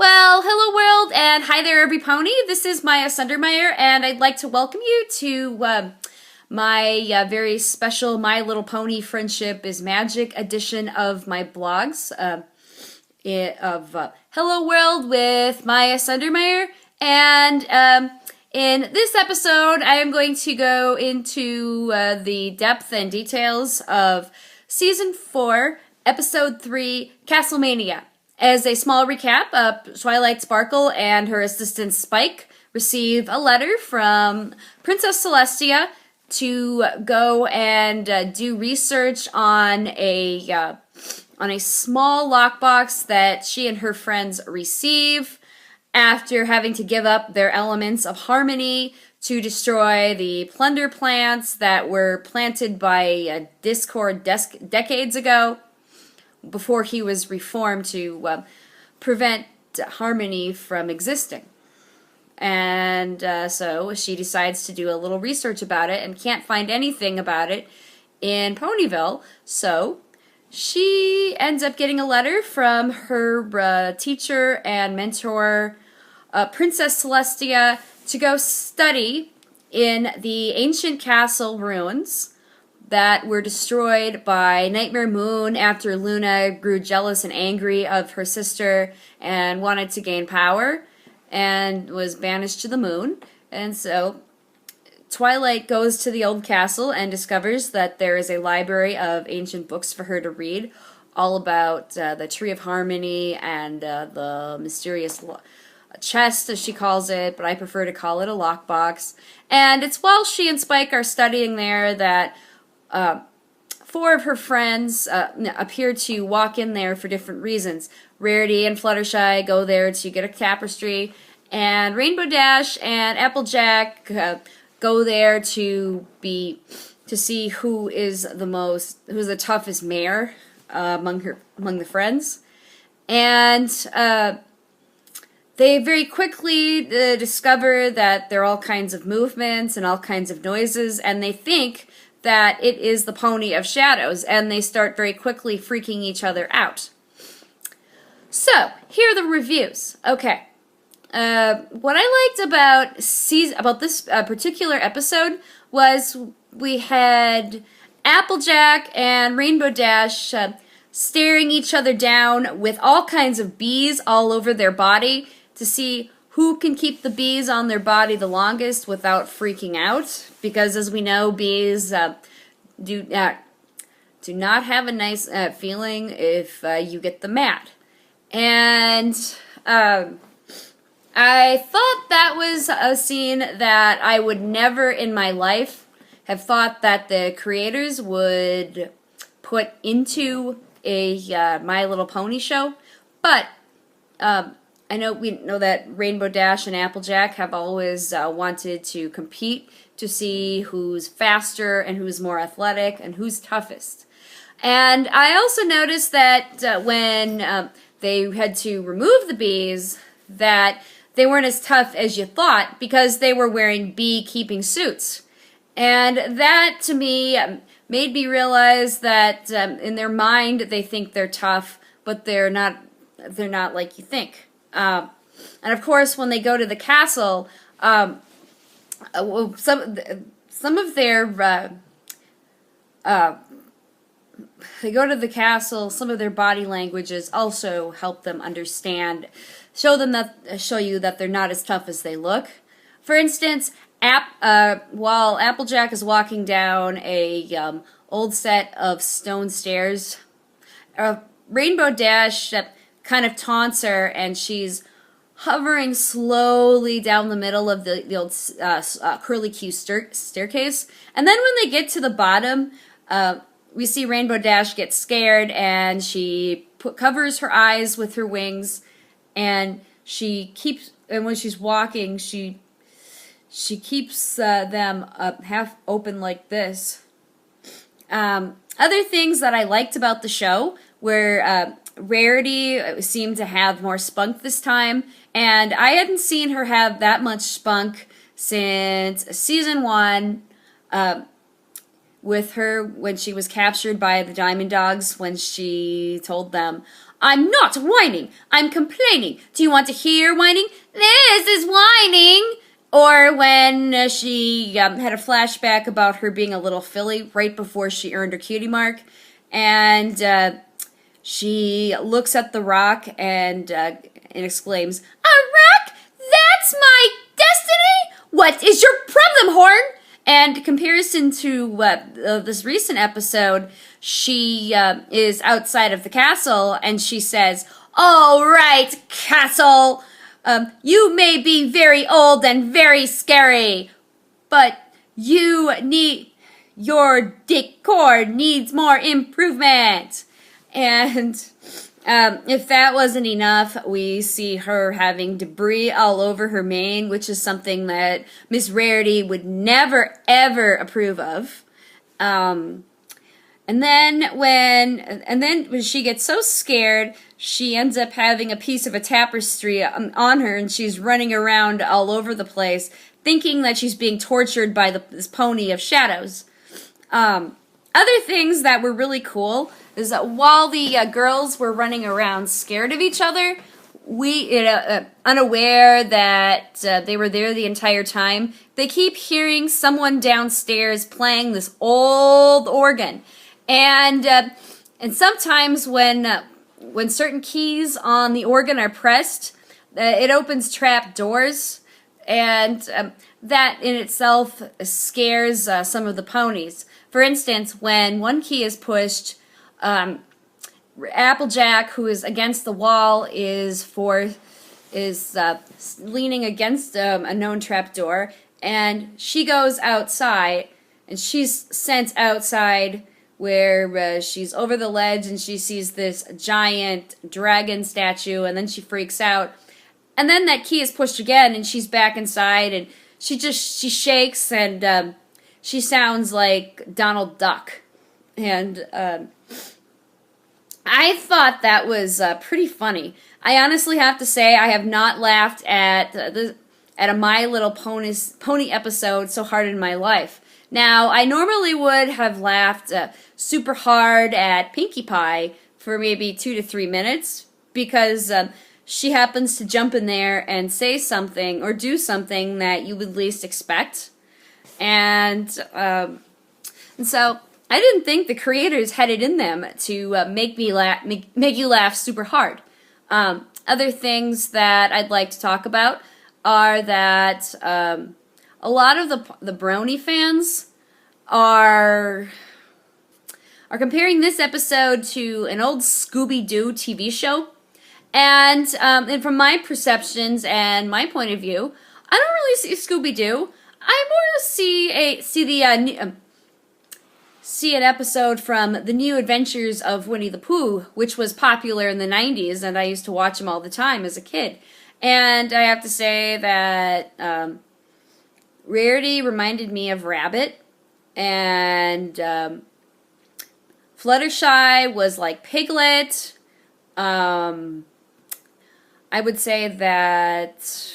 Well, hello world, and hi there, every pony. This is Maya Sundermeyer, and I'd like to welcome you to my very special My Little Pony Friendship is Magic edition of my blogs of Hello World with Maya Sundermeyer. And in this episode, I am going to go into the depth and details of Season 4, Episode 3, Castlemania. As a small recap, Twilight Sparkle and her assistant Spike receive a letter from Princess Celestia to go and do research on a small lockbox that she and her friends receive after having to give up their elements of harmony to destroy the plunder plants that were planted by Discord decades ago, before he was reformed to prevent harmony from existing. And so she decides to do a little research about it and can't find anything about it in Ponyville. So she ends up getting a letter from her teacher and mentor, Princess Celestia, to go study in the ancient castle ruins that were destroyed by Nightmare Moon after Luna grew jealous and angry of her sister and wanted to gain power and was banished to the moon. And so Twilight goes to the old castle and discovers that there is a library of ancient books for her to read, all about the Tree of Harmony and the mysterious chest, as she calls it, but I prefer to call it a lockbox. And it's while she and Spike are studying there that four of her friends appear to walk in there for different reasons. Rarity and Fluttershy go there to get a tapestry, and Rainbow Dash and Applejack go there to see who's the toughest mare among the friends. And they very quickly discover that there are all kinds of movements and all kinds of noises, and they think that it is the Pony of Shadows, and they start very quickly freaking each other out. So, here are the reviews. Okay. What I liked about this particular episode was we had Applejack and Rainbow Dash staring each other down with all kinds of bees all over their body to see who can keep the bees on their body the longest without freaking out. Because as we know, bees do not have a nice feeling if you get them mad. And I thought that was a scene that I would never in my life have thought that the creators would put into a My Little Pony show. But we know that Rainbow Dash and Applejack have always wanted to compete to see who's faster and who's more athletic and who's toughest. And I also noticed that when they had to remove the bees, that they weren't as tough as you thought because they were wearing bee-keeping suits. And that, to me, made me realize that in their mind they think they're tough, but they're not like you think. And of course, when they go to the castle, some of their body languages also help them understand, show you that they're not as tough as they look. For instance, while Applejack is walking down a old set of stone stairs, Rainbow Dash kind of taunts her, and she's hovering slowly down the middle of the old curly-Q staircase. And then when they get to the bottom, we see Rainbow Dash get scared, and she covers her eyes with her wings, and when she's walking, she keeps them half open like this. Other things that I liked about the show were Rarity seemed to have more spunk this time, and I hadn't seen her have that much spunk since Season 1, with her when she was captured by the Diamond Dogs, when she told them, I'm not whining. I'm complaining. Do you want to hear whining? This is whining. Or when she had a flashback about her being a little filly right before she earned her cutie mark. And she looks at the rock and exclaims, "A rock? That's my destiny? What is your problem, Horn?" And in comparison to this recent episode, she is outside of the castle and she says, "All right, castle, you may be very old and very scary, but your decor needs more improvement." And if that wasn't enough, we see her having debris all over her mane, which is something that Miss Rarity would never, ever approve of. And then when she gets so scared, she ends up having a piece of a tapestry on her, and she's running around all over the place, thinking that she's being tortured by this pony of shadows. Other things that were really cool is that while the girls were running around scared of each other, we, unaware that they were there the entire time, they keep hearing someone downstairs playing this old organ. And sometimes when certain keys on the organ are pressed, it opens trap doors, and that in itself scares some of the ponies. For instance, when one key is pushed, Applejack, who is against the wall, is leaning against a known trapdoor, and she goes outside, and she's sent outside where she's over the ledge, and she sees this giant dragon statue, and then she freaks out, and then that key is pushed again, and she's back inside, and she shakes, and she sounds like Donald Duck. And I thought that was pretty funny. I honestly have to say I have not laughed at a My Little Pony episode so hard in my life. Now, I normally would have laughed super hard at Pinkie Pie for maybe 2 to 3 minutes, because she happens to jump in there and say something or do something that you would least expect. And so I didn't think the creators had it in them to make you laugh super hard. Other things that I'd like to talk about are that a lot of the Brony fans are comparing this episode to an old Scooby-Doo TV show. And from my perceptions and my point of view, I don't really see Scooby-Doo. I more see an episode from The New Adventures of Winnie the Pooh, which was popular in the 90s, and I used to watch them all the time as a kid. And I have to say that Rarity reminded me of Rabbit, and Fluttershy was like Piglet. I would say that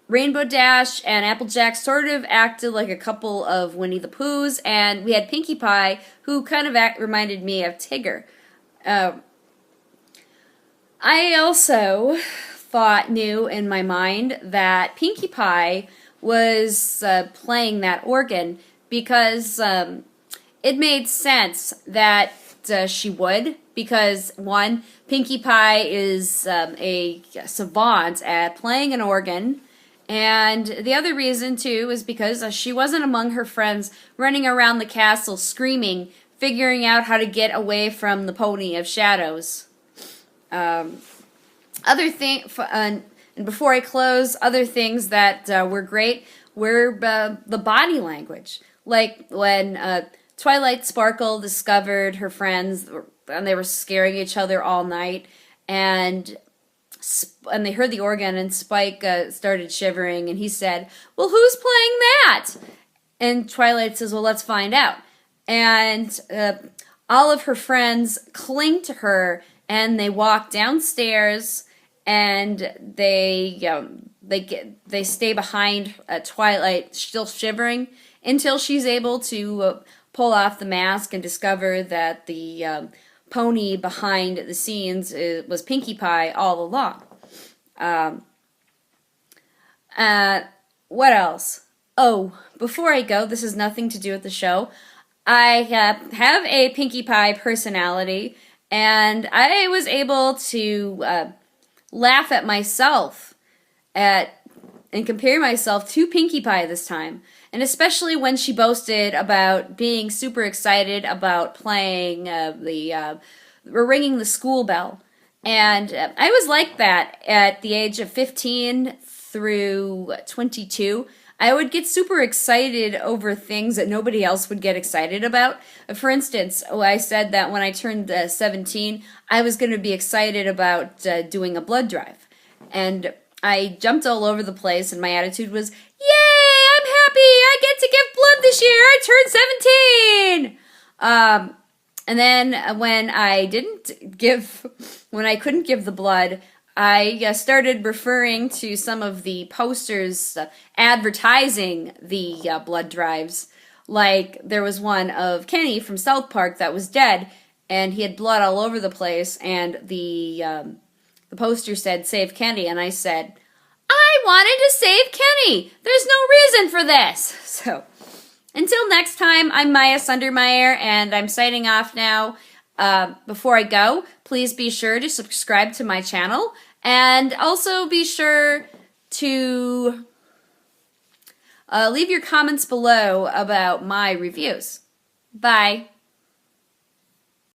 Rainbow Dash and Applejack sort of acted like a couple of Winnie the Poohs, and we had Pinkie Pie, who kind of reminded me of Tigger. I also knew in my mind that Pinkie Pie was playing that organ because it made sense that she would, because one, Pinkie Pie is a savant at playing an organ, and the other reason too is because she wasn't among her friends running around the castle screaming, figuring out how to get away from the Pony of Shadows. And before I close, other things that were great were the body language. Like when Twilight Sparkle discovered her friends, and they were scaring each other all night, and they heard the organ, and Spike started shivering, and he said, "Well, who's playing that?" And Twilight says, "Well, let's find out." And all of her friends cling to her, and they walk downstairs, and they stay behind Twilight, still shivering, until she's able to pull off the mask and discover that the pony behind the scenes was Pinkie Pie all along. Um, what else? Oh, before I go, this has nothing to do with the show. I have a Pinkie Pie personality, and I was able to laugh at myself and compare myself to Pinkie Pie this time. And especially when she boasted about being super excited about playing ringing the school bell. And I was like that at the age of 15 through 22. I would get super excited over things that nobody else would get excited about. For instance, I said that when I turned 17, I was going to be excited about doing a blood drive. And I jumped all over the place, and my attitude was, "Yay, I'm happy! I get to give blood this year! I turned 17! And then when I couldn't give the blood, I started referring to some of the posters advertising the blood drives. Like, there was one of Kenny from South Park that was dead, and he had blood all over the place, and the poster said, "Save Kenny," and I said, "I wanted to save Kenny! There's no reason for this!" So, until next time, I'm Maya Sundermeyer, and I'm signing off now. Before I go, please be sure to subscribe to my channel, and also be sure to leave your comments below about my reviews. Bye!